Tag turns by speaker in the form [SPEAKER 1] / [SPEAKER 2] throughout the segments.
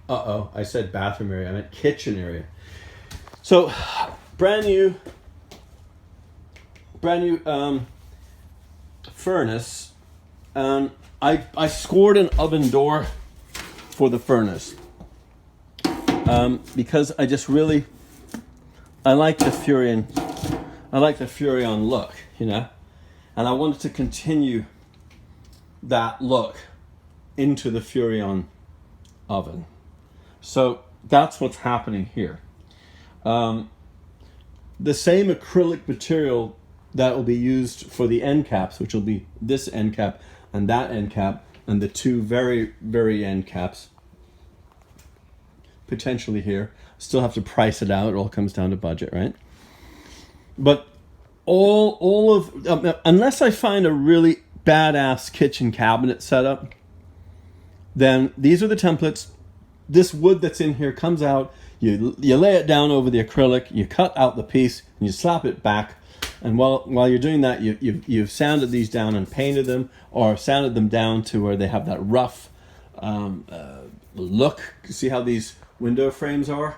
[SPEAKER 1] Uh-oh, I said bathroom area. I meant kitchen area. So, brand new furnace. I scored an oven door for the furnace because I just really I like the Furrion look, you know, and I wanted to continue that look into the Furrion oven. So that's what's happening here. The same acrylic material that will be used for the end caps, which will be this end cap and that end cap and the two very, very end caps potentially here. Still have to price it out. It all comes down to budget, right? But all of unless I find a really badass kitchen cabinet setup, then these are the templates. This wood that's in here comes out. You lay it down over the acrylic. You cut out the piece and you slap it back. And while you're doing that, you've sanded these down and painted them, or sanded them down to where they have that rough look. See how these window frames are?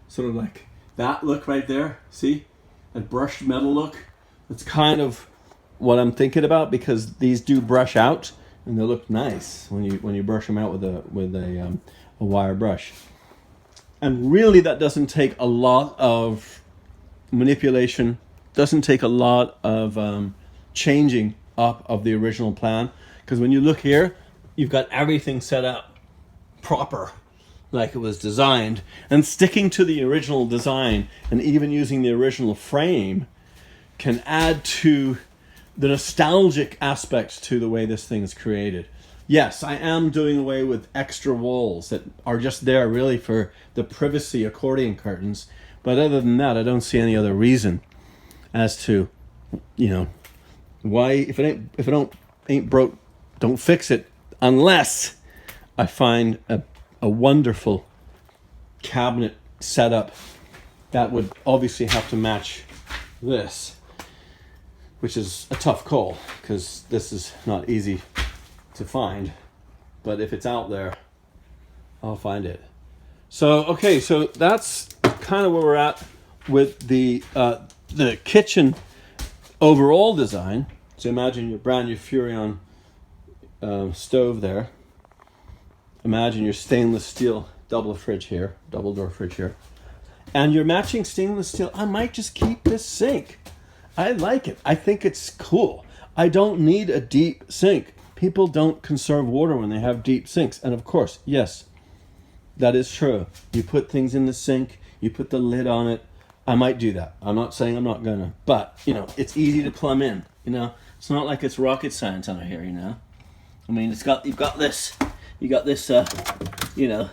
[SPEAKER 1] Sort of like that look right there. See? That brushed metal look. That's kind of what I'm thinking about, because these do brush out and they look nice when you brush them out with a wire brush. And really, that doesn't take a lot of manipulation. Doesn't take a lot of changing up of the original plan, because when you look here, you've got everything set up proper, like it was designed, and sticking to the original design and even using the original frame can add to the nostalgic aspects to the way this thing is created. Yes, I am doing away with extra walls that are just there really for the privacy accordion curtains, but other than that, I don't see any other reason as to, you know, why if it ain't broke, don't fix it, unless I find a wonderful cabinet setup that would obviously have to match this, which is a tough call because this is not easy to find, but if it's out there, I'll find it. So okay, so that's kind of where we're at with the kitchen overall design. So imagine your brand new Furrion stove there. Imagine your stainless steel double door fridge here, and your matching stainless steel. I might just keep this sink. I like it. I think it's cool. I don't need a deep sink. People don't conserve water when they have deep sinks. And of course, yes, that is true. You put things in the sink, you put the lid on it. I might do that. I'm not saying I'm not gonna, but you know, it's easy to plumb in. You know, it's not like it's rocket science out here. You know, I mean, you've got this, you know,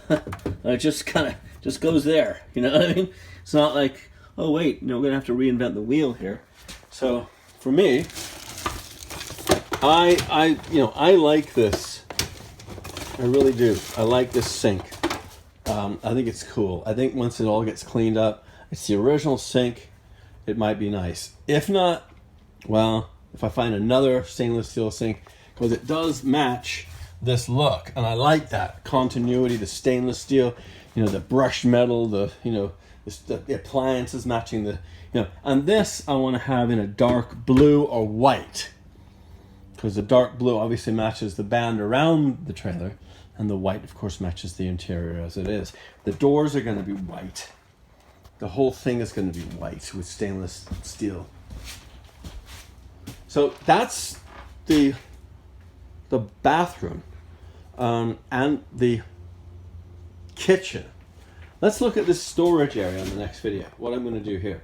[SPEAKER 1] it just goes there. You know what I mean? It's not like, oh wait, we're gonna have to reinvent the wheel here. So for me, I like this. I really do. I like this sink. I think it's cool. I think once it all gets cleaned up, it's the original sink. It might be nice. If not, well, if I find another stainless steel sink, because it does match this look, and I like that continuity, the stainless steel, you know, the brushed metal, the appliances matching the, you know, and this I want to have in a dark blue or white, because the dark blue obviously matches the band around the trailer, and the white, of course, matches the interior as it is. The doors are going to be white. The whole thing is going to be white with stainless steel. So that's the bathroom and the kitchen. Let's look at this storage area in the next video, what I'm going to do here.